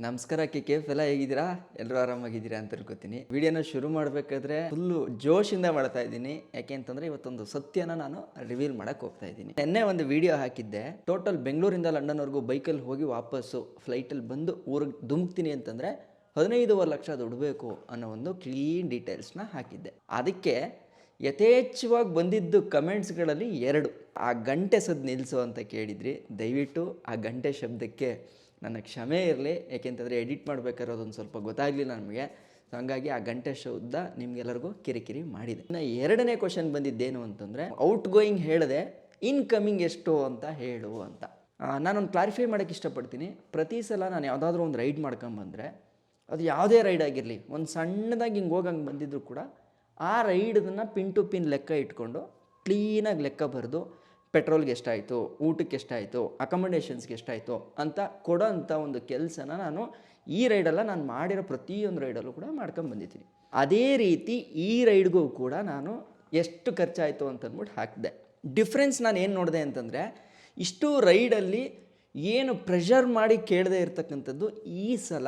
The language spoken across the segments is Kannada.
ನಮಸ್ಕಾರ KKF ಎಲ್ಲ ಹೇಗಿದ್ದೀರಾ? ಎಲ್ಲರೂ ಆರಾಮಾಗಿದ್ದೀರಾ ಅಂತ ಅನ್ಕೋತೀನಿ. ವಿಡಿಯೋನ ಶುರು ಮಾಡಬೇಕಾದ್ರೆ ಫುಲ್ಲು ಜೋಶಿಂದ ಮಾಡ್ತಾ ಇದ್ದೀನಿ. ಯಾಕೆ ಅಂತಂದರೆ ಇವತ್ತೊಂದು ಸತ್ಯನ ನಾನು ರಿವೀಲ್ ಮಾಡೋಕ್ಕೆ ಹೋಗ್ತಾ ಇದ್ದೀನಿ. ನಿನ್ನೆ ಒಂದು ವಿಡಿಯೋ ಹಾಕಿದ್ದೆ. ಟೋಟಲ್ ಬೆಂಗಳೂರಿಂದ ಲಂಡನ್ವರೆಗೂ ಬೈಕಲ್ಲಿ ಹೋಗಿ ವಾಪಸ್ಸು ಫ್ಲೈಟಲ್ಲಿ ಬಂದು ಊರಿಗೆ ಧುಮುಕ್ತೀನಿ ಅಂತಂದರೆ 15.5 ಲಕ್ಷ ದುಡ್ಬೇಕು ಅನ್ನೋ ಒಂದು ಕ್ಲೀನ್ ಡೀಟೇಲ್ಸ್ನ ಹಾಕಿದ್ದೆ. ಅದಕ್ಕೆ ಯಥೇಚ್ಛವಾಗಿ ಬಂದಿದ್ದು ಕಮೆಂಟ್ಸ್ಗಳಲ್ಲಿ 2 ಆ ಗಂಟೆ ಸದ್ದು ನಿಲ್ಲಿಸು ಅಂತ ಕೇಳಿದ್ರಿ. ದಯವಿಟ್ಟು ಆ ಗಂಟೆ ಶಬ್ದಕ್ಕೆ ನನ್ನ ಕ್ಷಮೆ ಇರಲಿ. ಯಾಕೆಂತಂದರೆ ಎಡಿಟ್ ಮಾಡಬೇಕಾದ್ರೆ ಅದೊಂದು ಸ್ವಲ್ಪ ಗೊತ್ತಾಗಲಿಲ್ಲ ನಮಗೆ. ಸೊ ಹಂಗಾಗಿ ಆ ಗಂಟೆ ಶಬ್ದ ನಿಮಗೆಲ್ಲರಿಗೂ ಕಿರಿಕಿರಿ ಮಾಡಿದೆ. ಇನ್ನು 2ನೇ ಕ್ವಶನ್ ಬಂದಿದ್ದೇನು ಅಂತಂದರೆ, ಔಟ್ ಗೋಯಿಂಗ್ ಹೇಳಿದೆ, ಇನ್ಕಮಿಂಗ್ ಎಷ್ಟು ಅಂತ ಹೇಳು ಅಂತ. ನಾನೊಂದು ಕ್ಲಾರಿಫೈ ಮಾಡೋಕ್ಕೆ ಇಷ್ಟಪಡ್ತೀನಿ. ಪ್ರತಿ ಸಲ ನಾನು ಯಾವುದಾದ್ರೂ ಒಂದು ರೈಡ್ ಮಾಡ್ಕೊಂಬಂದರೆ, ಅದು ಯಾವುದೇ ರೈಡ್ ಆಗಿರಲಿ, ಒಂದು ಸಣ್ಣದಾಗಿ ಹಿಂಗೆ ಹೋಗಂಗೆ ಬಂದಿದ್ರು ಕೂಡ ಆ ರೈಡನ್ನು ಪಿನ್ ಟು ಪಿನ್ ಲೆಕ್ಕ ಇಟ್ಕೊಂಡು ಕ್ಲೀನಾಗಿ ಲೆಕ್ಕ ಬರೆದು ಪೆಟ್ರೋಲ್ಗೆ ಎಷ್ಟಾಯಿತು, ಊಟಕ್ಕೆ ಎಷ್ಟಾಯಿತು, ಅಕಮಡೇಷನ್ಸ್ಗೆ ಎಷ್ಟಾಯಿತು ಅಂತ ಕೊಡೋ ಅಂಥ ಒಂದು ಕೆಲಸನ ನಾನು ಈ ರೈಡಲ್ಲ, ನಾನು ಮಾಡಿರೋ ಪ್ರತಿಯೊಂದು ರೈಡಲ್ಲೂ ಕೂಡ ಮಾಡ್ಕೊಂಬಂದಿದ್ದೀನಿ. ಅದೇ ರೀತಿ ಈ ರೈಡ್ಗೂ ಕೂಡ ನಾನು ಎಷ್ಟು ಖರ್ಚಾಯಿತು ಅಂತಂದ್ಬಿಟ್ಟು ಹಾಕಿದೆ. ಡಿಫ್ರೆನ್ಸ್ ನಾನು ಏನು ನೋಡಿದೆ ಅಂತಂದರೆ, ಇಷ್ಟು ರೈಡಲ್ಲಿ ಏನು ಪ್ರೆಷರ್ ಮಾಡಿ ಕೇಳದೆ ಇರ್ತಕ್ಕಂಥದ್ದು ಈ ಸಲ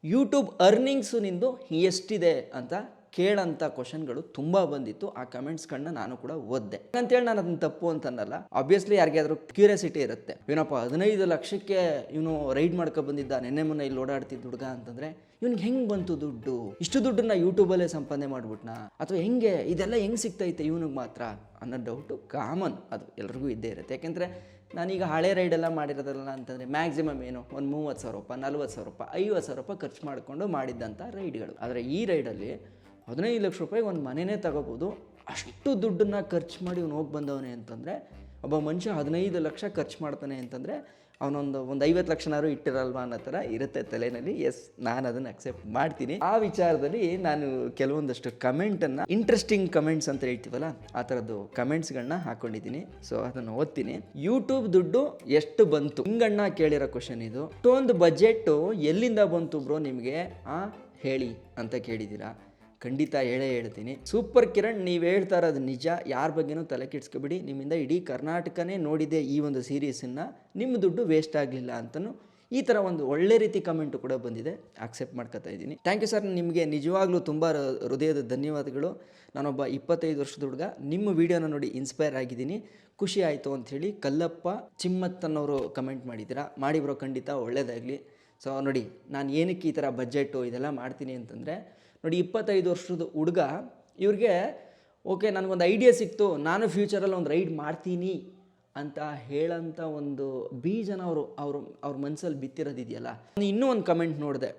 ಯೂಟ್ಯೂಬ್ ಅರ್ನಿಂಗ್ಸು ನಿಂದು ಎಷ್ಟಿದೆ ಅಂತ ಕೇಳೋಂಥ ಕ್ವಶನ್ಗಳು ತುಂಬ ಬಂದಿತ್ತು. ಆ ಕಮೆಂಟ್ಸ್ಗಳನ್ನ ನಾನು ಕೂಡ ಓದಿದೆ. ಅಂತೇಳಿ ನಾನು ಅದನ್ನು ತಪ್ಪು ಅಂತನ್ನಲ್ಲ. ಆಬ್ವಿಯಸ್ಲಿ ಯಾರಿಗಾದ್ರೂ ಕ್ಯೂರಿಯಾಸಿಟಿ ಇರುತ್ತೆ, ಇವನಪ್ಪ 15 ಲಕ್ಷಕ್ಕೆ ಇವನು ರೈಡ್ ಮಾಡ್ಕೊ ಬಂದಿದ್ದ, ನೆನ್ನೆ ಮೊನ್ನೆ ಇಲ್ಲಿ ಓಡಾಡ್ತಿದ್ದ ಹುಡುಗ ಅಂತಂದರೆ ಇವ್ನಿಗೆ ಹೆಂಗೆ ಬಂತು ದುಡ್ಡು, ಇಷ್ಟು ದುಡ್ಡನ್ನ ಯೂಟ್ಯೂಬಲ್ಲೇ ಸಂಪಾದನೆ ಮಾಡ್ಬಿಟ್ನಾ, ಅಥವಾ ಹೆಂಗೆ ಇದೆಲ್ಲ ಹೆಂಗೆ ಸಿಗ್ತೈತೆ ಇವನಿಗೆ ಮಾತ್ರ ಅನ್ನೋ ಡೌಟು ಕಾಮನ್, ಅದು ಎಲ್ರಿಗೂ ಇದ್ದೇ ಇರುತ್ತೆ. ಯಾಕೆಂದರೆ ನಾನೀಗ ಹಳೆ ರೈಡೆಲ್ಲ ಮಾಡಿರೋದಲ್ಲ ಅಂತಂದರೆ ಮ್ಯಾಕ್ಸಿಮಮ್ ಏನು ಒಂದು 30,000 ರೂಪಾಯಿ, 40,000 ರೂಪಾಯಿ, 50,000 ರೂಪಾಯಿ ಖರ್ಚು ಮಾಡಿಕೊಂಡು ಮಾಡಿದ್ದಂಥ ರೈಡ್ಗಳು. ಆದರೆ ಈ ರೈಡಲ್ಲಿ 15 ಲಕ್ಷ ರೂಪಾಯಿಗೆ ಒಂದು ಮನೆಯೇ ತಗೋಬೋದು. ಅಷ್ಟು ದುಡ್ಡನ್ನು ಖರ್ಚು ಮಾಡಿ ಇವನು ಹೋಗಿ ಬಂದವನೇ ಅಂತಂದರೆ, ಒಬ್ಬ ಮನುಷ್ಯ 15 ಲಕ್ಷ ಖರ್ಚು ಮಾಡ್ತಾನೆ ಅಂತಂದರೆ ಅವನೊಂದು 50 ಲಕ್ಷನಾರು ಇಟ್ಟಿರಲ್ವಾ ಅನ್ನೋ ಥರ ಇರುತ್ತೆ ತಲೆಯಲ್ಲಿ. ಎಸ್, ನಾನು ಅದನ್ನು ಅಕ್ಸೆಪ್ಟ್ ಮಾಡ್ತೀನಿ. ಆ ವಿಚಾರದಲ್ಲಿ ನಾನು ಕೆಲವೊಂದಷ್ಟು ಕಮೆಂಟನ್ನು, ಇಂಟ್ರೆಸ್ಟಿಂಗ್ ಕಮೆಂಟ್ಸ್ ಅಂತ ಹೇಳ್ತೀವಲ್ಲ, ಆ ಥರದ್ದು ಕಮೆಂಟ್ಸ್ಗಳನ್ನ ಹಾಕ್ಕೊಂಡಿದ್ದೀನಿ. ಸೊ ಅದನ್ನು ಓದ್ತೀನಿ. ಯೂಟ್ಯೂಬ್ ದುಡ್ಡು ಎಷ್ಟು ಬಂತು ಹಿಂಗಣ್ಣ ಕೇಳಿರೋ ಕ್ವಶನ್ ಇದು. ಇಷ್ಟೊಂದು ಬಜೆಟ್ಟು ಎಲ್ಲಿಂದ ಬಂತು ಬ್ರೋ ನಿಮಗೆ ಹೇಳಿ ಅಂತ ಕೇಳಿದ್ದೀರಾ. ಖಂಡಿತ ಹೇಳ್ತೀನಿ. ಸೂಪರ್ ಕಿರಣ್, ನೀವು ಹೇಳ್ತಾ ಇರೋದು ನಿಜ. ಯಾರ ಬಗ್ಗೆನೂ ತಲೆ ಕೆಡಿಸ್ಕೊಬಿಡಿ. ನಿಮ್ಮಿಂದ ಇಡೀ ಕರ್ನಾಟಕನೇ ನೋಡಿದೆ ಈ ಒಂದು ಸೀರೀಸನ್ನು. ನಿಮ್ಮ ದುಡ್ಡು ವೇಸ್ಟ್ ಆಗಲಿಲ್ಲ ಅಂತಲೂ ಈ ಥರ ಒಂದು ಒಳ್ಳೆ ರೀತಿ ಕಮೆಂಟು ಕೂಡ ಬಂದಿದೆ. ಆಕ್ಸೆಪ್ಟ್ ಮಾಡ್ಕೊತಾ ಇದ್ದೀನಿ. Thank you sir. ನಿಮಗೆ ನಿಜವಾಗ್ಲೂ ತುಂಬ ಹೃದಯದ ಧನ್ಯವಾದಗಳು. ನಾನೊಬ್ಬ 25 ವರ್ಷದ ಹುಡುಗ, ನಿಮ್ಮ ವೀಡಿಯೋನ ನೋಡಿ ಇನ್ಸ್ಪೈರ್ ಆಗಿದ್ದೀನಿ, ಖುಷಿ ಆಯಿತು ಅಂಥೇಳಿ ಕಲ್ಲಪ್ಪ ಚಿಮ್ಮತ್ತನ್ನವರು ಕಮೆಂಟ್ ಮಾಡಿದ್ದೀರಾ. ಮಾಡಿಬ್ರೋ, ಖಂಡಿತ ಒಳ್ಳೆಯದಾಗಲಿ. ಸೊ ನೋಡಿ, ನಾನು ಏನಕ್ಕೆ ಈ ಥರ ಬಜೆಟು ಇದೆಲ್ಲ ಮಾಡ್ತೀನಿ ಅಂತಂದರೆ, ನೋಡಿ 25 ವರ್ಷದ ಹುಡುಗ, ಇವ್ರಿಗೆ ಓಕೆ ನನಗೊಂದು ಐಡಿಯಾ ಸಿಕ್ತು, ನಾನು ಫ್ಯೂಚರಲ್ಲಿ ಒಂದು ರೈಡ್ ಮಾಡ್ತೀನಿ ಅಂತ ಹೇಳೋಂಥ ಒಂದು ಬೀಜನ ಅವ್ರ ಮನಸ್ಸಲ್ಲಿ ಬಿತ್ತಿರೋದಿದೆಯಲ್ಲ. ಇನ್ನೂ ಒಂದು ಕಮೆಂಟ್ ನೋಡಿದೆ,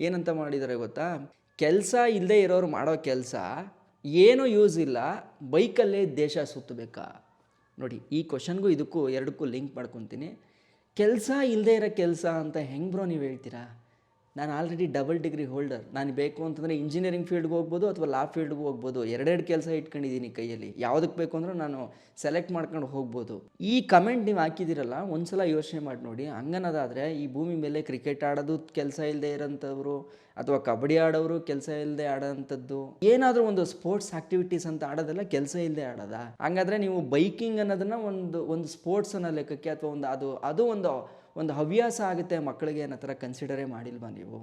ಏನಂತ ಮಾಡಿದ್ದಾರೆ ಗೊತ್ತಾ, ಕೆಲಸ ಇಲ್ಲದೆ ಇರೋರು ಮಾಡೋ ಕೆಲಸ ಏನೂ ಯೂಸ್ ಇಲ್ಲ, ಬೈಕಲ್ಲೇ ದೇಶ ಸುತ್ತಬೇಕಾ. ನೋಡಿ, ಈ ಕ್ವಶನ್ಗೂ ಇದಕ್ಕೂ 2ಕ್ಕೂ ಲಿಂಕ್ ಮಾಡ್ಕೊತೀನಿ. ಕೆಲಸ ಇಲ್ಲದೆ ಇರೋ ಕೆಲಸ ಅಂತ ಹೆಂಗೆ ಬ್ರೋ ನೀವು ಹೇಳ್ತೀರಾ? ನಾನು ಆಲ್ರೆಡಿ ಡಬಲ್ ಡಿಗ್ರಿ ಹೋಲ್ಡರ್. ನಾನು ಬೇಕು ಅಂತಂದರೆ ಇಂಜಿನಿಯರಿಂಗ್ ಫೀಲ್ಡ್ಗೆ ಹೋಗ್ಬೋದು ಅಥವಾ ಲಾ ಫೀಲ್ಡ್ಗೆ ಹೋಗ್ಬೋದು. 2 ಕೆಲಸ ಇಟ್ಕೊಂಡಿದ್ದೀನಿ ಕೈಯಲ್ಲಿ. ಯಾವುದಕ್ಕೆ ಬೇಕು ಅಂದರೂ ನಾನು ಸೆಲೆಕ್ಟ್ ಮಾಡ್ಕೊಂಡು ಹೋಗ್ಬೋದು. ಈ ಕಮೆಂಟ್ ನೀವು ಹಾಕಿದ್ದೀರಲ್ಲ, ಒಂದು ಸಲ ಯೋಚನೆ ಮಾಡಿ ನೋಡಿ. ಹಂಗನ್ನೋದಾದರೆ ಈ ಭೂಮಿ ಮೇಲೆ ಕ್ರಿಕೆಟ್ ಆಡೋದು ಕೆಲಸ ಇಲ್ಲದೆ ಇರೋಂಥವ್ರು, ಅಥವಾ ಕಬಡ್ಡಿ ಆಡೋರು ಕೆಲಸ ಇಲ್ಲದೆ ಆಡೋಂಥದ್ದು, ಏನಾದರೂ ಒಂದು ಸ್ಪೋರ್ಟ್ಸ್ ಆ್ಯಕ್ಟಿವಿಟೀಸ್ ಅಂತ ಆಡೋದೆಲ್ಲ ಕೆಲಸ ಇಲ್ಲದೆ ಆಡೋದಾ? ಹಾಗಾದರೆ ನೀವು ಬೈಕಿಂಗ್ ಅನ್ನೋದನ್ನು ಒಂದು ಸ್ಪೋರ್ಟ್ಸ್ ಅನ್ನೋ ಲೆಕ್ಕಕ್ಕೆ, ಅಥವಾ ಅದು ಒಂದು ಹವ್ಯಾಸ ಆಗುತ್ತೆ ಮಕ್ಕಳಿಗೆ ಅನ್ನೋ ಥರ ಕನ್ಸಿಡರೇ ಮಾಡಿಲ್ವಾ ನೀವು?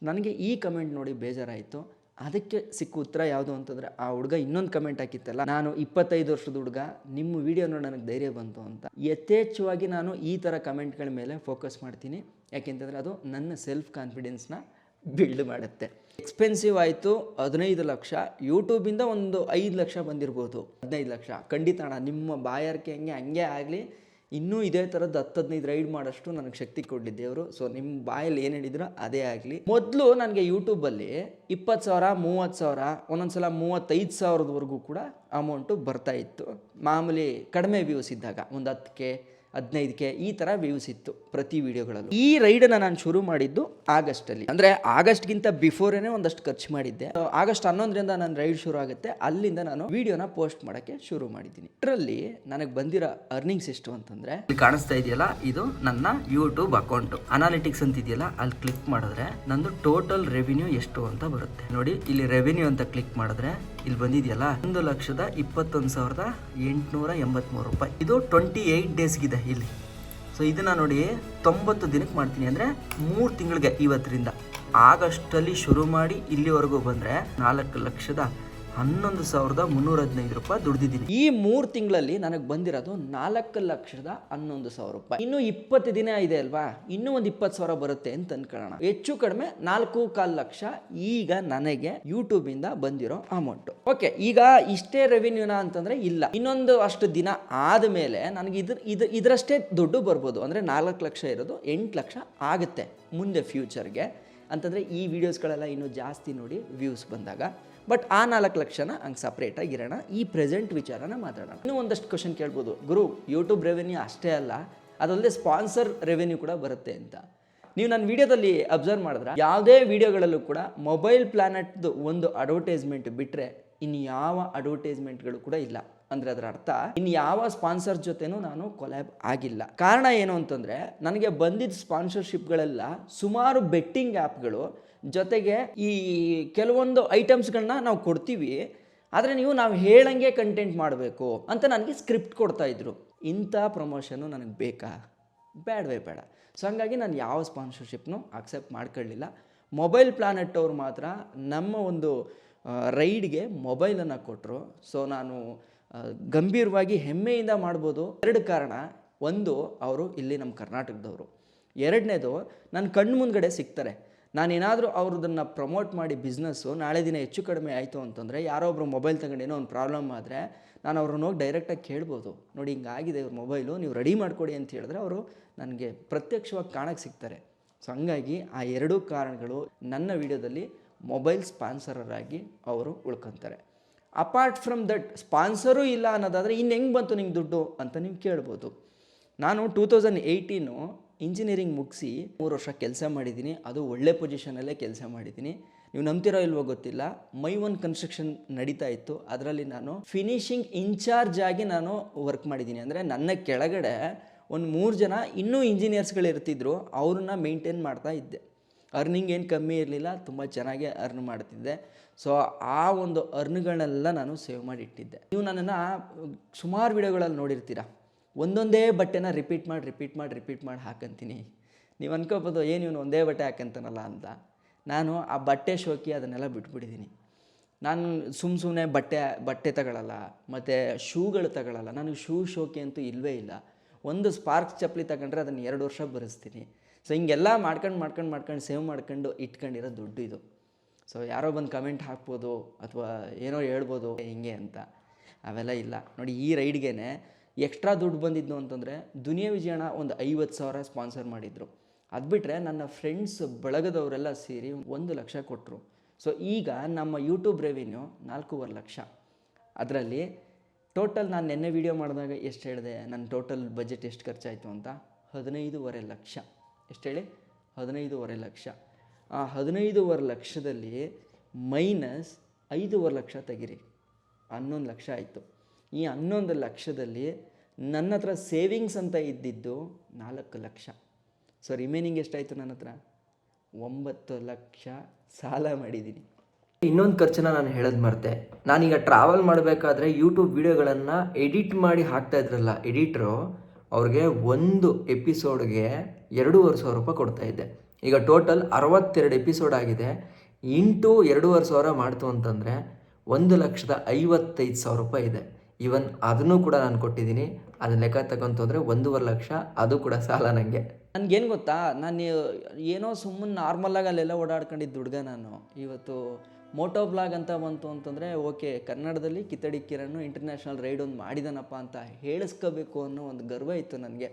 ನನಗೆ ಈ ಕಮೆಂಟ್ ನೋಡಿ ಬೇಜಾರಾಯಿತು. ಅದಕ್ಕೆ ಸಿಕ್ಕ ಉತ್ತರ ಯಾವುದು ಅಂತಂದರೆ, ಆ ಹುಡುಗ ಇನ್ನೊಂದು ಕಮೆಂಟ್ ಹಾಕಿತ್ತಲ್ಲ, ನಾನು 25 ವರ್ಷದ ಹುಡುಗ, ನಿಮ್ಮ ವಿಡಿಯೋ ನೋಡಿ ನನಗೆ ಧೈರ್ಯ ಬಂತು ಅಂತ. ಯಥೇಚ್ಛವಾಗಿ ನಾನು ಈ ಥರ ಕಮೆಂಟ್ಗಳ ಮೇಲೆ ಫೋಕಸ್ ಮಾಡ್ತೀನಿ. ಯಾಕೆಂತಂದರೆ ಅದು ನನ್ನ ಸೆಲ್ಫ್ ಕಾನ್ಫಿಡೆನ್ಸ್ನ ಬಿಲ್ಡ್ ಮಾಡುತ್ತೆ. ಎಕ್ಸ್ಪೆನ್ಸಿವ್ ಆಯಿತು 15 ಲಕ್ಷ, ಯೂಟ್ಯೂಬಿಂದ ಒಂದು 5 ಲಕ್ಷ ಬಂದಿರ್ಬೋದು, 15 ಲಕ್ಷ ಖಂಡಿತ ಅಣ್ಣ, ನಿಮ್ಮ ಬಾಯಾರಿಕೆ ಹಂಗೆ ಆಗಲಿ. ಇನ್ನೂ ಇದೇ ಥರದ್ದು 10-15 ರೈಡ್ ಮಾಡೋಷ್ಟು ನನಗೆ ಶಕ್ತಿ ಕೊಡಲಿ ದೇವರು. ಸೊ ನಿಮ್ಮ ಬಾಯಲ್ಲಿ ಏನು ಹೇಳಿದ್ರೋ ಅದೇ ಆಗಲಿ. ಮೊದಲು ನನಗೆ ಯೂಟ್ಯೂಬಲ್ಲಿ 20,000, 30,000, ಒಂದೊಂದು ಸಲ 35,000ವರೆಗೂ ಕೂಡ ಅಮೌಂಟು ಬರ್ತಾಯಿತ್ತು. ಮಾಮೂಲಿ ಕಡಿಮೆ ವ್ಯೂಸ್ ಇದ್ದಾಗ, ಒಂದು 10K 15K ಈ ಥರ ವ್ಯೂಸ್ ಇತ್ತು ಪ್ರತಿ ವಿಡಿಯೋಗಳಲ್ಲೂ. ಈ ರೈಡನ್ನು ನಾನು ಶುರು ಮಾಡಿದ್ದು ಆಗಸ್ಟಲ್ಲಿ, ಅಂದರೆ ಆಗಸ್ಟ್ಗಿಂತ ಬಿಫೋರೇನೆ ಒಂದಷ್ಟು ಖರ್ಚು ಮಾಡಿದ್ದೆ. ಆಗಸ್ಟ್ 11ರಿಂದ ನನ್ನ ರೈಡ್ ಶುರು ಆಗುತ್ತೆ. ಅಲ್ಲಿಂದ ನಾನು ವಿಡಿಯೋನ ಪೋಸ್ಟ್ ಮಾಡೋಕ್ಕೆ ಶುರು ಮಾಡಿದ್ದೀನಿ. ಇದರಲ್ಲಿ ನನಗೆ ಬಂದಿರೋ ಅರ್ನಿಂಗ್ಸ್ ಎಷ್ಟು ಅಂತಂದರೆ, ಇಲ್ಲಿ ಕಾಣಿಸ್ತಾ ಇದೆಯಲ್ಲ, ಇದು ನನ್ನ ಯೂಟ್ಯೂಬ್ ಅಕೌಂಟು. ಅನಾಲಿಟಿಕ್ಸ್ ಅಂತ ಇದೆಯಲ್ಲ, ಅಲ್ಲಿ ಕ್ಲಿಕ್ ಮಾಡಿದ್ರೆ ನಂದು ಟೋಟಲ್ ರೆವಿನ್ಯೂ ಎಷ್ಟು ಅಂತ ಬರುತ್ತೆ. ನೋಡಿ, ಇಲ್ಲಿ ರೆವಿನ್ಯೂ ಅಂತ ಕ್ಲಿಕ್ ಮಾಡಿದ್ರೆ ಇಲ್ಲಿ ಬಂದಿದೆಯಲ್ಲ, 1,21,883 ರೂಪಾಯಿ. ಇದು 28 ಡೇಸ್ಗಿದೆ ಇಲ್ಲಿ. ಸೊ ಇದನ್ನು ನೋಡಿ 90 ದಿನಕ್ಕೆ ಮಾಡ್ತೀನಿ, ಅಂದರೆ 3 ತಿಂಗಳಿಗೆ ಇವತ್ತರಿಂದ ಆಗಸ್ಟಲ್ಲಿ ಶುರು ಮಾಡಿ ಇಲ್ಲಿವರೆಗೂ ಬಂದರೆ 4,11,315 ರೂಪಾಯಿ ದುಡ್ದಿದ್ದೀನಿ. ಈ 3 ತಿಂಗಳಲ್ಲಿ ನನಗೆ ಬಂದಿರೋದು 4,11,000 ರೂಪಾಯಿ. ಇನ್ನೂ 20 ದಿನ ಇದೆ ಅಲ್ವಾ, ಇನ್ನೂ ಒಂದು 20,000 ಬರುತ್ತೆ ಅಂತ ಅನ್ಕೊಳ್ಳೋಣ. ಹೆಚ್ಚು ಕಡಿಮೆ 4,15 ಲಕ್ಷ ಈಗ ನನಗೆ ಯೂಟ್ಯೂಬ್ ಇಂದ ಬಂದಿರೋ ಅಮೌಂಟ್. ಓಕೆ, ಈಗ ಇಷ್ಟೇ ರೆವಿನ್ಯೂನಾ ಅಂತಂದ್ರೆ ಇಲ್ಲ, ಇನ್ನೊಂದು ಅಷ್ಟು ದಿನ ಆದಮೇಲೆ ನನಗೆ ಇದರಷ್ಟೇ ದುಡ್ಡು ಬರ್ಬೋದು. ಅಂದರೆ 4 ಲಕ್ಷ ಇರೋದು 8 ಲಕ್ಷ ಆಗುತ್ತೆ ಮುಂದೆ ಫ್ಯೂಚರ್ಗೆ ಅಂತಂದರೆ ಈ ವಿಡಿಯೋಸ್ಗಳೆಲ್ಲ ಇನ್ನೂ ಜಾಸ್ತಿ ನೋಡಿ ವ್ಯೂಸ್ ಬಂದಾಗ. ಬಟ್ ಆ 4 ಲಕ್ಷನ ಹಂಗೆ ಸಪ್ರೇಟಾಗಿ ಇರೋಣ, ಈ ಪ್ರೆಸೆಂಟ್ ವಿಚಾರನ ಮಾತಾಡೋಣ. ಇನ್ನೂ ಒಂದಷ್ಟು ಕ್ವಶನ್ ಕೇಳ್ಬೋದು, ಗುರು ಯೂಟ್ಯೂಬ್ ರೆವೆನ್ಯೂ ಅಷ್ಟೇ ಅಲ್ಲ, ಅದಲ್ಲದೆ ಸ್ಪಾನ್ಸರ್ ರೆವೆನ್ಯೂ ಕೂಡ ಬರುತ್ತೆ ಅಂತ. ನೀವು ನನ್ನ ವಿಡಿಯೋದಲ್ಲಿ ಅಬ್ಸರ್ವ್ ಮಾಡಿದ್ರೆ ಯಾವುದೇ ವಿಡಿಯೋಗಳಲ್ಲೂ ಕೂಡ ಮೊಬೈಲ್ ಪ್ಲಾನೆಟ್ದು ಒಂದು ಅಡ್ವರ್ಟೈಸ್ಮೆಂಟ್ ಬಿಟ್ಟರೆ ಇನ್ನು ಯಾವ ಅಡ್ವರ್ಟೈಸ್ಮೆಂಟ್ಗಳು ಕೂಡ ಇಲ್ಲ. ಅಂದರೆ ಅದರ ಅರ್ಥ ಇನ್ನು ಯಾವ ಸ್ಪಾನ್ಸರ್ ಜೊತೆನೂ ನಾನು ಕೊಲ್ಯಾಬ್ ಆಗಿಲ್ಲ. ಕಾರಣ ಏನು ಅಂತಂದರೆ ನನಗೆ ಬಂದಿದ್ದ ಸ್ಪಾನ್ಸರ್ಶಿಪ್ಗಳೆಲ್ಲ ಸುಮಾರು ಬೆಟ್ಟಿಂಗ್ ಆ್ಯಪ್ಗಳು, ಜೊತೆಗೆ ಈ ಕೆಲವೊಂದು ಐಟಮ್ಸ್ಗಳನ್ನ ನಾವು ಕೊಡ್ತೀವಿ, ಆದರೆ ನಾವು ಹೇಳಂಗೆ ಕಂಟೆಂಟ್ ಮಾಡಬೇಕು ಅಂತ ನನಗೆ ಸ್ಕ್ರಿಪ್ಟ್ ಕೊಡ್ತಾಯಿದ್ರು. ಇಂಥ ಪ್ರಮೋಷನ್ನು ನನಗೆ ಬೇಕಾ? ಬೇಡವೇ ಬೇಡ. ಸೊ ಹಂಗಾಗಿ ನಾನು ಯಾವ ಸ್ಪಾನ್ಸರ್ಶಿಪ್ನು ಅಕ್ಸೆಪ್ಟ್ ಮಾಡ್ಕೊಳ್ಳಿಲ್ಲ. ಮೊಬೈಲ್ ಪ್ಲಾನೆಟ್ ಅವ್ರು ಮಾತ್ರ ನಮ್ಮ ಒಂದು ರೈಡ್ಗೆ ಮೊಬೈಲನ್ನು ಕೊಟ್ಟರು. ಸೊ ನಾನು ಗಂಭೀರವಾಗಿ ಹೆಮ್ಮೆಯಿಂದ ಮಾಡ್ಬೋದು. 2 ಕಾರಣ. ಒಂದು, ಅವರು ಇಲ್ಲಿ ನಮ್ಮ ಕರ್ನಾಟಕದವರು. 2ನೇದು, ನನ್ನ ಕಣ್ಣು ಮುಂದ್ಗಡೆ ಸಿಗ್ತಾರೆ. ನಾನೇನಾದರೂ ಅವ್ರದನ್ನು ಪ್ರಮೋಟ್ ಮಾಡಿ ಬಿಸ್ನೆಸ್ಸು ನಾಳೆ ದಿನ ಹೆಚ್ಚು ಕಡಿಮೆ ಆಯಿತು ಅಂತಂದರೆ, ಯಾರೋ ಒಬ್ಬರು ಮೊಬೈಲ್ ತಗೊಂಡೇನೋ ಒಂದು ಪ್ರಾಬ್ಲಮ್ ಆದರೆ ನಾನು ಅವ್ರನ್ನ ಹೋಗಿ ಡೈರೆಕ್ಟಾಗಿ ಕೇಳ್ಬೋದು, ನೋಡಿ ಹಿಂಗಾಗಿದೆ ಇವ್ರ ಮೊಬೈಲು, ನೀವು ರೆಡಿ ಮಾಡಿಕೊಡಿ ಅಂತ ಹೇಳಿದ್ರೆ ಅವರು ನನಗೆ ಪ್ರತ್ಯಕ್ಷವಾಗಿ ಕಾಣಕ್ಕೆ ಸಿಗ್ತಾರೆ. ಸೊ ಹಂಗಾಗಿ ಆ 2 ಕಾರಣಗಳು ನನ್ನ ವಿಡಿಯೋದಲ್ಲಿ ಮೊಬೈಲ್ ಸ್ಪಾನ್ಸರರಾಗಿ ಅವರು ಉಳ್ಕೊತಾರೆ. ಅಪಾರ್ಟ್ ಫ್ರಮ್ ದಟ್, ಸ್ಪಾನ್ಸರೂ ಇಲ್ಲ ಅನ್ನೋದಾದರೆ ಇನ್ನು ಹೆಂಗೆ ಬಂತು ನಿಂಗೆ ದುಡ್ಡು ಅಂತ ನೀವು ಕೇಳ್ಬೋದು. ನಾನು 2018 ಇಂಜಿನಿಯರಿಂಗ್ ಮುಗಿಸಿ 3 ವರ್ಷ ಕೆಲಸ ಮಾಡಿದ್ದೀನಿ. ಅದು ಒಳ್ಳೆ ಪೊಸಿಷನಲ್ಲೇ ಕೆಲಸ ಮಾಡಿದ್ದೀನಿ. ನೀವು ನಂಬ್ತಿರೋ ಇಲ್ವೋ ಗೊತ್ತಿಲ್ಲ, ಮೈ ಒನ್ ಕನ್ಸ್ಟ್ರಕ್ಷನ್ ನಡೀತಾ ಇತ್ತು. ಅದರಲ್ಲಿ ನಾನು ಫಿನಿಷಿಂಗ್ ಇನ್ಚಾರ್ಜ್ ಆಗಿ ನಾನು ವರ್ಕ್ ಮಾಡಿದ್ದೀನಿ. ಅಂದರೆ ನನ್ನ ಕೆಳಗಡೆ ಒಂದು 3 ಜನ ಇನ್ನೂ ಇಂಜಿನಿಯರ್ಸ್ಗಳಿರ್ತಿದ್ರು, ಅವ್ರನ್ನ ಮೇಂಟೈನ್ ಮಾಡ್ತಾ ಇದ್ದೆ. ಅರ್ನಿಂಗ್ ಏನು ಕಮ್ಮಿ ಇರಲಿಲ್ಲ, ತುಂಬ ಚೆನ್ನಾಗಿ ಅರ್ನ್ ಮಾಡ್ತಿದ್ದೆ. ಸೊ ಆ ಒಂದು ಅರ್ನ್ಗಳನ್ನೆಲ್ಲ ನಾನು ಸೇವ್ ಮಾಡಿ ಇಟ್ಟಿದ್ದೆ. ನೀವು ನನ್ನನ್ನು ಸುಮಾರು ವಿಡಿಯೋಗಳಲ್ಲಿ ನೋಡಿರ್ತೀರ, ಒಂದೊಂದೇ ಬಟ್ಟೆನ ರಿಪೀಟ್ ಮಾಡಿ ಹಾಕಂತೀನಿ. ನೀವು ಅನ್ಕೋಬೋದು ಏನು ಇವನು ಒಂದೇ ಬಟ್ಟೆ ಹಾಕಂತಾನಲ್ಲ ಅಂತ. ನಾನು ಆ ಬಟ್ಟೆ ಶೋಕಿ ಅದನ್ನೆಲ್ಲ ಬಿಟ್ಬಿಟ್ಟಿದ್ದೀನಿ. ನಾನು ಸುಮ್ಮನೆ ಬಟ್ಟೆ ತಗೊಳ್ಳಲ್ಲ, ಮತ್ತು ಶೂಗಳು ತಗೊಳ್ಳಲ್ಲ. ನನಗೆ ಶೋಕಿ ಅಂತೂ ಇಲ್ಲವೇ ಇಲ್ಲ. ಒಂದು ಸ್ಪಾರ್ಕ್ಸ್ ಚಪ್ಪಲಿ ತಗೊಂಡ್ರೆ ಅದನ್ನು 2 ವರ್ಷ ಬರೆಸ್ತೀನಿ. ಸೊ ಹಿಂಗೆಲ್ಲ ಮಾಡ್ಕೊಂಡು ಸೇವ್ ಮಾಡ್ಕೊಂಡು ಇಟ್ಕೊಂಡಿರೋ ದುಡ್ಡು ಇದು. ಸೊ ಯಾರೋ ಬಂದು ಕಮೆಂಟ್ ಹಾಕ್ಬೋದು ಅಥವಾ ಏನೋ ಹೇಳ್ಬೋದು ಹಿಂಗೆ ಅಂತ, ಅವೆಲ್ಲ ಇಲ್ಲ. ನೋಡಿ, ಈ ರೈಡ್ಗೆ ಎಕ್ಸ್ಟ್ರಾ ದುಡ್ಡು ಬಂದಿದ್ದು ಅಂತಂದರೆ ದುನಿಯಾ ವಿಜಯಣ್ಣ ಒಂದು 50,000 ಸ್ಪಾನ್ಸರ್ ಮಾಡಿದರು. ಅದು ಬಿಟ್ಟರೆ ನನ್ನ ಫ್ರೆಂಡ್ಸ್ ಬಳಗದವರೆಲ್ಲ ಸೇರಿ 1 ಲಕ್ಷ ಕೊಟ್ಟರು. ಸೊ ಈಗ ನಮ್ಮ ಯೂಟ್ಯೂಬ್ ರೆವಿನ್ಯೂ 4.5 ಲಕ್ಷ. ಅದರಲ್ಲಿ ಟೋಟಲ್ ನಾನು ನೆನ್ನೆ ವೀಡಿಯೋ ಮಾಡಿದಾಗ ಎಷ್ಟು ಹೇಳಿದೆ, ನನ್ನ ಟೋಟಲ್ ಬಜೆಟ್ ಎಷ್ಟು ಖರ್ಚಾಯಿತು ಅಂತ? 15.5 ಲಕ್ಷ. ಎಷ್ಟು ಹೇಳಿ? 15.5 ಲಕ್ಷ. ಆ 15.5 ಲಕ್ಷದಲ್ಲಿ ಮೈನಸ್ 5.5 ಲಕ್ಷ ತೆಗಿರಿ, 11 ಲಕ್ಷ ಆಯಿತು. ಈ 11 ಲಕ್ಷದಲ್ಲಿ ನನ್ನ ಹತ್ರ ಸೇವಿಂಗ್ಸ್ ಅಂತ ಇದ್ದಿದ್ದು 4 ಲಕ್ಷ. ಸೊ ರಿಮೈನಿಂಗ್ ಎಷ್ಟಾಯಿತು ನನ್ನ ಹತ್ರ? 9 ಲಕ್ಷ ಸಾಲ ಮಾಡಿದ್ದೀನಿ. ಇನ್ನೊಂದು ಖರ್ಚನ್ನ ನಾನು ಹೇಳೋದು ಮರ್ತೆ. ನಾನೀಗ ಟ್ರಾವೆಲ್ ಮಾಡಬೇಕಾದ್ರೆ ಯೂಟ್ಯೂಬ್ ವೀಡಿಯೋಗಳನ್ನು ಎಡಿಟ್ ಮಾಡಿ ಹಾಕ್ತಾ ಇದ್ರಲ್ಲ ಎಡಿಟ್ರು, ಅವ್ರಿಗೆ ಒಂದು ಎಪಿಸೋಡ್ಗೆ 2,500 ರೂಪಾಯಿ ಕೊಡ್ತಾಯಿದ್ದೆ. ಈಗ ಟೋಟಲ್ 62 ಎಪಿಸೋಡ್ ಆಗಿದೆ. ಇಂಟು 2,500 ಮಾಡ್ತು ಅಂತಂದರೆ 1,55,000 ರೂಪಾಯಿ ಇದೆ. ಈವನ್ ಅದನ್ನು ಕೂಡ ನಾನು ಕೊಟ್ಟಿದ್ದೀನಿ. ಅದನ್ನ ಲೆಕ್ಕ ತಗೊಂತಂದರೆ 1.5 ಲಕ್ಷ, ಅದು ಕೂಡ ಸಾಲ ನನಗೆ. ನನಗೇನು ಗೊತ್ತಾ, ನಾನು ಏನೋ ಸುಮ್ಮನೆ ನಾರ್ಮಲಾಗಿ ಅಲ್ಲೆಲ್ಲ ಓಡಾಡ್ಕೊಂಡಿದ್ದು ಹುಡುಗ ನಾನು. ಇವತ್ತು ಮೋಟೋ ಬ್ಲಾಗ್ ಅಂತ ಬಂತು ಅಂತಂದರೆ ಓಕೆ, ಕನ್ನಡದಲ್ಲಿ ಕಿತ್ತಡಿ ಕಿರಣ್ ಇಂಟರ್ನ್ಯಾಷನಲ್ ರೈಡ್ ಒಂದು ಮಾಡಿದಾನಪ್ಪ ಅಂತ ಹೇಳಿಸ್ಕೋಬೇಕು ಅನ್ನೋ ಒಂದು ಗರ್ವ ಇತ್ತು ನನಗೆ.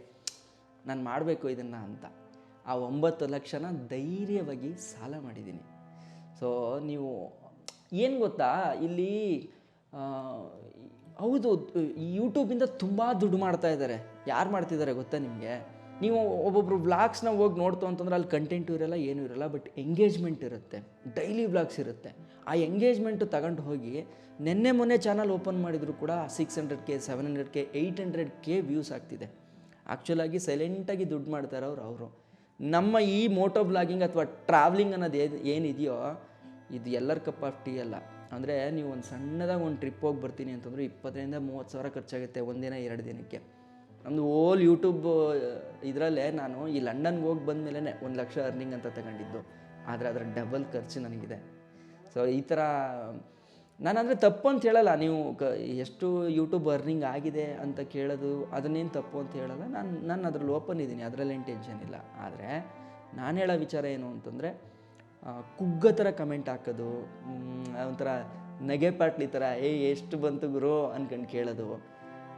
ನಾನು ಮಾಡಬೇಕು ಇದನ್ನು ಅಂತ. ಆ 9 ಲಕ್ಷನ ಧೈರ್ಯವಾಗಿ ಸಾಲ ಮಾಡಿದ್ದೀನಿ. ಸೊ ನೀವು ಏನು ಗೊತ್ತಾ, ಇಲ್ಲಿ ಹೌದು ಯೂಟ್ಯೂಬಿಂದ ತುಂಬ ದುಡ್ಡು ಮಾಡ್ತಾ ಇದ್ದಾರೆ. ಯಾರು ಮಾಡ್ತಿದ್ದಾರೆ ಗೊತ್ತಾ ನಿಮಗೆ? ನೀವು ಒಬ್ಬೊಬ್ಬರು ವ್ಲಾಗ್ಸ್ನ ಹೋಗಿ ನೋಡ್ತು ಅಂತಂದ್ರೆ ಅಲ್ಲಿ ಕಂಟೆಂಟು ಇರೋಲ್ಲ, ಏನೂ ಇರೋಲ್ಲ, ಬಟ್ ಎಂಗೇಜ್ಮೆಂಟ್ ಇರುತ್ತೆ. ಡೈಲಿ ವ್ಲಾಗ್ಸ್ ಇರುತ್ತೆ. ಆ ಎಂಗೇಜ್ಮೆಂಟು ತಗೊಂಡು ಹೋಗಿ ಮೊನ್ನೆ ಚಾನಲ್ ಓಪನ್ ಮಾಡಿದ್ರು ಕೂಡ 600K 700K 800K ವ್ಯೂಸ್ ಆಗ್ತಿದೆ. ಆ್ಯಕ್ಚುಲಾಗಿ ಸೈಲೆಂಟಾಗಿ ದುಡ್ಡು ಮಾಡ್ತಾರವ್ರು ಅವರು. ನಮ್ಮ ಈ ಮೋಟೋ ಬ್ಲಾಗಿಂಗ್ ಅಥವಾ ಟ್ರಾವ್ಲಿಂಗ್ ಅನ್ನೋದು ಏನಿದೆಯೋ ಇದು ಎಲ್ಲರ ಕಪ್ ಆಫ್ ಟೀ ಅಲ್ಲ. ಅಂದರೆ ನೀವು ಒಂದು ಸಣ್ಣದಾಗಿ ಒಂದು ಟ್ರಿಪ್ ಹೋಗಿ ಬರ್ತೀನಿ ಅಂತಂದ್ರೆ 20,000 30,000 ಖರ್ಚಾಗುತ್ತೆ ಒಂದಿನ 2 ದಿನಕ್ಕೆ. ನಮ್ಮದು ಓಲ್ ಯೂಟ್ಯೂಬ್ ಇದರಲ್ಲೇ ನಾನು ಈ ಲಂಡನ್ಗೆ ಹೋಗಿ ಬಂದಮೇಲೆ 1 ಲಕ್ಷ ಅರ್ನಿಂಗ್ ಅಂತ ತಗೊಂಡಿದ್ದು, ಆದರೆ ಅದರ ಡಬಲ್ ಖರ್ಚು ನನಗಿದೆ. ಸೊ ಈ ಥರ ನಾನಂದರೆ ತಪ್ಪು ಅಂತ ಹೇಳಲ್ಲ, ನೀವು ಎಷ್ಟು ಯೂಟ್ಯೂಬ್ ಅರ್ನಿಂಗ್ ಆಗಿದೆ ಅಂತ ಕೇಳೋದು ಅದನ್ನೇನು ತಪ್ಪು ಅಂತ ಹೇಳಲ್ಲ. ನಾನು ಅದರಲ್ಲಿ ಓಪನ್ ಇದ್ದೀನಿ, ಅದರಲ್ಲೇನು ಟೆನ್ಷನ್ ಇಲ್ಲ. ಆದರೆ ನಾನು ಹೇಳೋ ವಿಚಾರ ಏನು ಅಂತಂದರೆ, ಕುಗ್ಗೋ ಥರ ಕಮೆಂಟ್ ಹಾಕೋದು, ಒಂಥರ ನಗೆ ಪಾಟ್ಲಿ ಥರ ಎಷ್ಟು ಬಂತು ಗುರು ಅಂದ್ಕೊಂಡು ಕೇಳೋದು.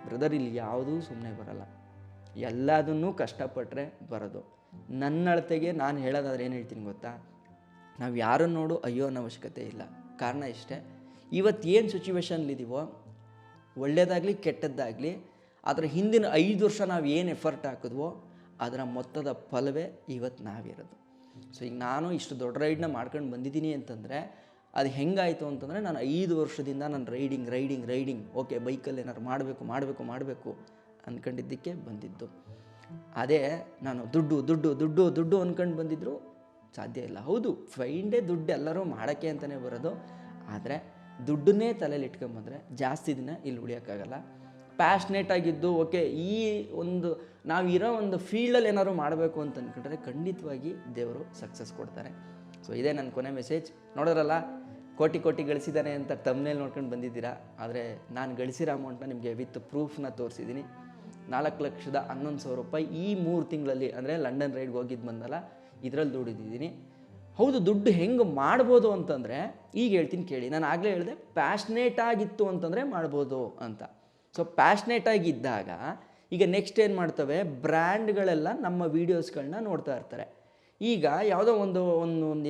ಬ್ರದರ್, ಇಲ್ಲಿ ಯಾವುದೂ ಸುಮ್ಮನೆ ಬರಲ್ಲ, ಎಲ್ಲದನ್ನೂ ಕಷ್ಟಪಟ್ಟರೆ ಬರೋದು. ನನ್ನ ಅಳತೆಗೆ ನಾನು ಹೇಳೋದಾದ್ರೆ ಏನು ಹೇಳ್ತೀನಿ ಗೊತ್ತಾ, ನಾವು ಯಾರನ್ನು ನೋಡು ಅಯ್ಯೋ ಅನ್ನೋ ಅವಶ್ಯಕತೆ ಇಲ್ಲ. ಕಾರಣ ಇಷ್ಟೇ, ಇವತ್ತು ಏನು ಸಿಚುವೇಶನ್ಲಿದ್ದೀವೋ, ಒಳ್ಳೆಯದಾಗಲಿ ಕೆಟ್ಟದ್ದಾಗಲಿ, ಅದರ ಹಿಂದಿನ 5 ವರ್ಷ ನಾವು ಏನು ಎಫರ್ಟ್ ಹಾಕಿದ್ವೋ ಅದರ ಮೊತ್ತದ ಫಲವೇ ಇವತ್ತು ನಾವಿರೋದು. ಸೊ ಈಗ ನಾನು ಇಷ್ಟು ದೊಡ್ಡ ರೈಡ್ನ ಮಾಡ್ಕೊಂಡು ಬಂದಿದ್ದೀನಿ ಅಂತಂದರೆ ಅದು ಹೆಂಗಾಯಿತು ಅಂತಂದರೆ, ನಾನು 5 ವರ್ಷದಿಂದ ನಾನು ರೈಡಿಂಗ್ ಓಕೆ ಬೈಕಲ್ಲಿ ಏನಾದ್ರು ಮಾಡಬೇಕು ಅಂದ್ಕೊಂಡಿದ್ದಕ್ಕೆ ಬಂದಿದ್ದು. ಅದೇ ನಾನು ದುಡ್ಡು ಅಂದ್ಕೊಂಡು ಬಂದಿದ್ರು ಸಾಧ್ಯ ಇಲ್ಲ. ಹೌದು, ಫೈಂಡೇ ದುಡ್ಡು ಎಲ್ಲರೂ ಮಾಡೋಕ್ಕೆ ಅಂತಲೇ ಬರೋದು. ಆದರೆ ದುಡ್ಡನ್ನೇ ತಲೆಯಲ್ಲಿ ಇಟ್ಕೊಂಬಂದರೆ ಜಾಸ್ತಿ ದಿನ ಇಲ್ಲಿ ಉಳಿಯೋಕ್ಕಾಗಲ್ಲ. ಪ್ಯಾಷ್ನೇಟ್ ಆಗಿದ್ದು ಓಕೆ, ಈ ಒಂದು ನಾವು ಇರೋ ಒಂದು ಫೀಲ್ಡಲ್ಲಿ ಏನಾದ್ರು ಮಾಡಬೇಕು ಅಂತ ಅಂದ್ಕೊಂಡ್ರೆ ಖಂಡಿತವಾಗಿ ದೇವರು ಸಕ್ಸಸ್ ಕೊಡ್ತಾರೆ. ಸೊ ಇದೇ ನನ್ನ ಕೊನೆ ಮೆಸೇಜ್. ನೋಡೋರಲ್ಲ, ಕೋಟಿ ಗಳಿಸಿದ್ದಾನೆ ಅಂತ ತಮ್ಮನೇಲಿ ನೋಡ್ಕೊಂಡು ಬಂದಿದ್ದೀರಾ. ಆದರೆ ನಾನು ಗಳಿಸಿರೋ ಅಮೌಂಟ್ನ ನಿಮಗೆ ವಿತ್ ಪ್ರೂಫ್ನ ತೋರಿಸಿದ್ದೀನಿ. 4,11,000 ರೂಪಾಯಿ ಈ 3 ತಿಂಗಳಲ್ಲಿ, ಅಂದರೆ ಲಂಡನ್ ರೈಡ್ಗೆ ಹೋಗಿದ್ದು ಬಂದಲ್ಲ, ಇದರಲ್ಲಿ ದುಡಿದಿದ್ದೀನಿ. ಹೌದು, ದುಡ್ಡು ಹೆಂಗೆ ಮಾಡ್ಬೋದು ಅಂತಂದರೆ ಈಗ ಹೇಳ್ತೀನಿ ಕೇಳಿ. ನಾನು ಆಗಲೇ ಹೇಳಿದೆ, ಪ್ಯಾಷ್ನೇಟ್ ಆಗಿತ್ತು ಅಂತಂದರೆ ಮಾಡ್ಬೋದು ಅಂತ. ಸೊ ಪ್ಯಾಷ್ನೇಟ್ ಆಗಿದ್ದಾಗ ಈಗ ನೆಕ್ಸ್ಟ್ ಏನು ಮಾಡ್ತವೆ, ಬ್ರ್ಯಾಂಡ್ಗಳೆಲ್ಲ ನಮ್ಮ ವೀಡಿಯೋಸ್ಗಳನ್ನ ನೋಡ್ತಾ ಇರ್ತಾರೆ. ಈಗ ಯಾವುದೋ ಒಂದು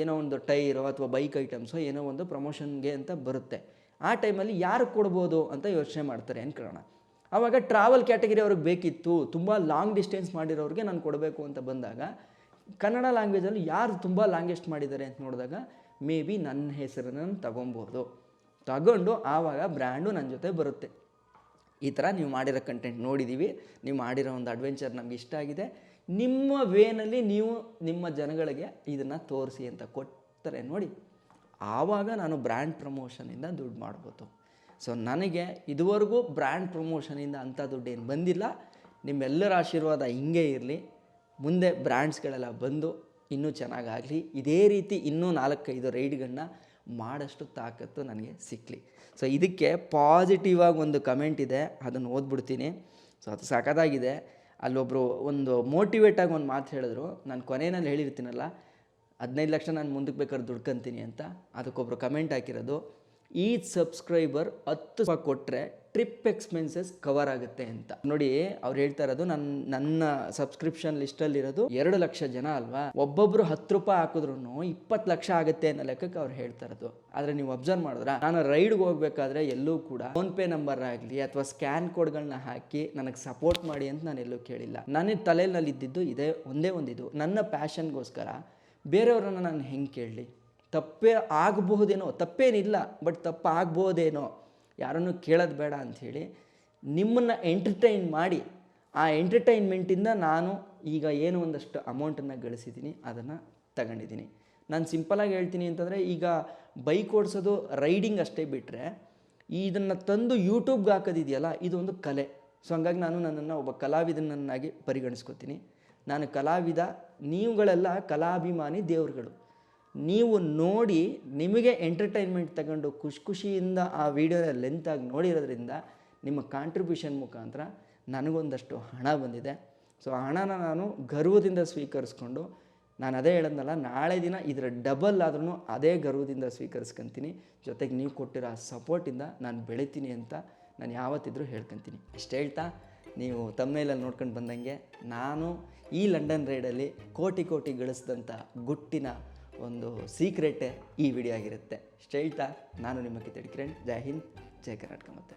ಏನೋ ಒಂದು ಟೈರೋ ಅಥವಾ ಬೈಕ್ ಐಟಮ್ಸೋ ಏನೋ ಒಂದು ಪ್ರಮೋಷನ್ಗೆ ಅಂತ ಬರುತ್ತೆ. ಆ ಟೈಮಲ್ಲಿ ಯಾರು ಕೊಡ್ಬೋದು ಅಂತ ಯೋಚನೆ ಮಾಡ್ತಾರೆ ಅನ್ಕೊಳ್ಳೋಣ. ಆವಾಗ ಟ್ರಾವೆಲ್ ಕ್ಯಾಟಗರಿ ಅವ್ರಿಗೆ ಬೇಕಿತ್ತು, ತುಂಬ ಲಾಂಗ್ ಡಿಸ್ಟೆನ್ಸ್ ಮಾಡಿರೋರಿಗೆ ನಾನು ಕೊಡಬೇಕು ಅಂತ ಬಂದಾಗ, ಕನ್ನಡ ಲ್ಯಾಂಗ್ವೇಜಲ್ಲಿ ಯಾರು ತುಂಬ ಲಾಂಗೆಸ್ಟ್ ಮಾಡಿದ್ದಾರೆ ಅಂತ ನೋಡಿದಾಗ ಮೇ ಬಿ ನನ್ನ ಹೆಸರನ್ನು ತಗೊಂಡು ಆವಾಗ ಬ್ರ್ಯಾಂಡು ನನ್ನ ಜೊತೆ ಬರುತ್ತೆ. ಈ ಥರ ನೀವು ಮಾಡಿರೋ ಕಂಟೆಂಟ್ ನೋಡಿದ್ದೀವಿ, ನೀವು ಮಾಡಿರೋ ಒಂದು ಅಡ್ವೆಂಚರ್ ನಮ್ಗೆ ಇಷ್ಟ ಆಗಿದೆ, ನಿಮ್ಮ ವೇನಲ್ಲಿ ನೀವು ನಿಮ್ಮ ಜನಗಳಿಗೆ ಇದನ್ನು ತೋರಿಸಿ ಅಂತ ಕೊಡ್ತಾರೆ ನೋಡಿ, ಆವಾಗ ನಾನು ಬ್ರ್ಯಾಂಡ್ ಪ್ರಮೋಷನಿಂದ ದುಡ್ಡು ಮಾಡ್ಬೋದು. ಸೊ ನನಗೆ ಇದುವರೆಗೂ ಬ್ರ್ಯಾಂಡ್ ಪ್ರಮೋಷನಿಂದ ಅಂಥ ದುಡ್ಡು ಏನು ಬಂದಿಲ್ಲ. ನಿಮ್ಮೆಲ್ಲರ ಆಶೀರ್ವಾದ ಹಿಂಗೆ ಇರಲಿ, ಮುಂದೆ ಬ್ರ್ಯಾಂಡ್ಸ್ಗಳೆಲ್ಲ ಬಂದು ಇನ್ನೂ ಚೆನ್ನಾಗಾಗಲಿ, ಇದೇ ರೀತಿ ಇನ್ನೂ 4-5 ರೈಡ್ಗಳನ್ನ ಮಾಡೋಷ್ಟು ತಾಕತ್ತು ನನಗೆ ಸಿಕ್ಕಲಿ. ಸೊ ಇದಕ್ಕೆ ಪಾಸಿಟಿವ್ ಆಗಿ ಒಂದು ಕಮೆಂಟ್ ಇದೆ, ಅದನ್ನು ಓದ್ಬಿಡ್ತೀನಿ. ಸೊ ಅದು ಸಖತ್ತಾಗಿದೆ. ಅಲ್ಲೊಬ್ಬರು ಒಂದು ಮೋಟಿವೇಟ್ ಆಗಿ ಒಂದು ಮಾತು ಹೇಳಿದ್ರು. ನಾನು ಕೊನೆಯಲ್ಲಿ ಹೇಳಿರ್ತೀನಲ್ಲ, 15 ಲಕ್ಷ ನಾನು ಮುಂದಕ್ಕೆ ಬೇಕಾದ್ರೆ ದುಡ್ಕೊಂತೀನಿ ಅಂತ. ಅದಕ್ಕೊಬ್ಬರು ಕಮೆಂಟ್ ಹಾಕಿರೋದು, ಈ ಸಬ್ಸ್ಕ್ರೈಬರ್ 10 ರೂಪಾಯಿ ಕೊಟ್ಟರೆ ಟ್ರಿಪ್ ಎಕ್ಸ್ಪೆನ್ಸಸ್ ಕವರ್ ಆಗುತ್ತೆ ಅಂತ. ನೋಡಿ, ಅವ್ರು ಹೇಳ್ತಾ ಇರೋದು ನನ್ನ ಸಬ್ಸ್ಕ್ರಿಪ್ಷನ್ ಲಿಸ್ಟಲ್ಲಿರೋದು 2 ಲಕ್ಷ ಜನ ಅಲ್ವಾ, ಒಬ್ಬೊಬ್ರು 10 ರೂಪಾಯಿ ಹಾಕಿದ್ರು 20 ಲಕ್ಷ ಆಗುತ್ತೆ ಅನ್ನೋ ಲೆಕ್ಕಕ್ಕೆ ಅವ್ರು ಹೇಳ್ತಾ ಇರೋದು. ಆದರೆ ನೀವು ಅಬ್ಸರ್ವ್ ಮಾಡಿದ್ರೆ, ನಾನು ರೈಡ್ಗೆ ಹೋಗ್ಬೇಕಾದ್ರೆ ಎಲ್ಲೂ ಕೂಡ ಫೋನ್ಪೇ ನಂಬರ್ ಆಗಲಿ ಅಥವಾ ಸ್ಕ್ಯಾನ್ ಕೋಡ್ಗಳನ್ನ ಹಾಕಿ ನನಗೆ ಸಪೋರ್ಟ್ ಮಾಡಿ ಅಂತ ನಾನು ಎಲ್ಲೂ ಕೇಳಿಲ್ಲ. ನನ್ನ ತಲೆಯಲ್ಲಿ ಇದ್ದಿದ್ದು ಇದೇ ಒಂದೇ ಒಂದಿದು, ನನ್ನ ಪ್ಯಾಷನ್ಗೋಸ್ಕರ ಬೇರೆಯವ್ರನ್ನ ನಾನು ಹೆಂಗೆ ಕೇಳಲಿ. ತಪ್ಪೇ ಆಗಬಹುದೇನೋ, ತಪ್ಪೇನಿಲ್ಲ, ಬಟ್ ತಪ್ಪಾಗ್ಬೋದೇನೋ, ಯಾರನ್ನು ಕೇಳೋದು ಬೇಡ ಅಂಥೇಳಿ ನಿಮ್ಮನ್ನು ಎಂಟರ್ಟೈನ್ ಮಾಡಿ, ಆ ಎಂಟರ್ಟೈನ್ಮೆಂಟಿಂದ ನಾನು ಈಗ ಏನು ಒಂದಷ್ಟು ಅಮೌಂಟನ್ನು ಗಳಿಸಿದ್ದೀನಿ, ಅದನ್ನು ತಗೊಂಡಿದ್ದೀನಿ. ನಾನು ಸಿಂಪಲಾಗಿ ಹೇಳ್ತೀನಿ ಅಂತಂದರೆ, ಈಗ ಬೈಕ್ ಓಡಿಸೋದು ರೈಡಿಂಗ್ ಅಷ್ಟೇ ಬಿಟ್ಟರೆ, ಇದನ್ನು ತಂದು ಯೂಟ್ಯೂಬ್ಗೆ ಹಾಕೋದಿದೆಯಲ್ಲ, ಇದೊಂದು ಕಲೆ. ಸೊ ಹಂಗಾಗಿ ನಾನು ನನ್ನನ್ನು ಒಬ್ಬ ಕಲಾವಿದನನ್ನಾಗಿ ಪರಿಗಣಿಸ್ಕೊತೀನಿ. ನಾನು ಕಲಾವಿದ, ನೀವುಗಳೆಲ್ಲ ಕಲಾಭಿಮಾನಿ ದೇವರುಗಳು. ನೀವು ನೋಡಿ ನಿಮಗೆ ಎಂಟರ್ಟೈನ್ಮೆಂಟ್ ತಗೊಂಡು ಖುಷಿಯಿಂದ ಆ ವಿಡಿಯೋನ ಲೆಂತಾಗಿ ನೋಡಿರೋದ್ರಿಂದ ನಿಮ್ಮ ಕಾಂಟ್ರಿಬ್ಯೂಷನ್ ಮುಖಾಂತರ ನನಗೊಂದಷ್ಟು ಹಣ ಬಂದಿದೆ. ಸೊ ಆ ಹಣನ ನಾನು ಗರ್ವದಿಂದ ಸ್ವೀಕರಿಸ್ಕೊಂಡು, ನಾನು ಅದೇ ಹೇಳೋದಲ್ಲ, ನಾಳೆ ದಿನ ಇದರ ಡಬಲ್ ಆದ್ರೂ ಅದೇ ಗರ್ವದಿಂದ ಸ್ವೀಕರಿಸ್ಕೊತೀನಿ. ಜೊತೆಗೆ ನೀವು ಕೊಟ್ಟಿರೋ ಸಪೋರ್ಟಿಂದ ನಾನು ಬೆಳಿತೀನಿ ಅಂತ ನಾನು ಯಾವತ್ತಿದ್ರೂ ಹೇಳ್ಕೊತೀನಿ. ಇಷ್ಟು ಹೇಳ್ತಾ, ನೀವು ತಮ್ಮನೇಲಲ್ಲಿ ನೋಡ್ಕೊಂಡು ಬಂದಂಗೆ ನಾನು ಈ ಲಂಡನ್ ರೈಡಲ್ಲಿ ಕೋಟಿ ಗಳಿಸಿದಂಥ ಗುಟ್ಟಿನ ಒಂದು ಸೀಕ್ರೆಟೇ ಈ ವಿಡಿಯೋ ಆಗಿರುತ್ತೆ. ಇಷ್ಟು ಹೇಳ್ತಾ, ನಾನು ನಿಮ್ಮ ಕಿತ್ತಡಿ ಕಿರಣ್. ಜೈ ಹಿಂದ್, ಜೈ ಕರ್ನಾಟಕ. ಮತ್ತೆ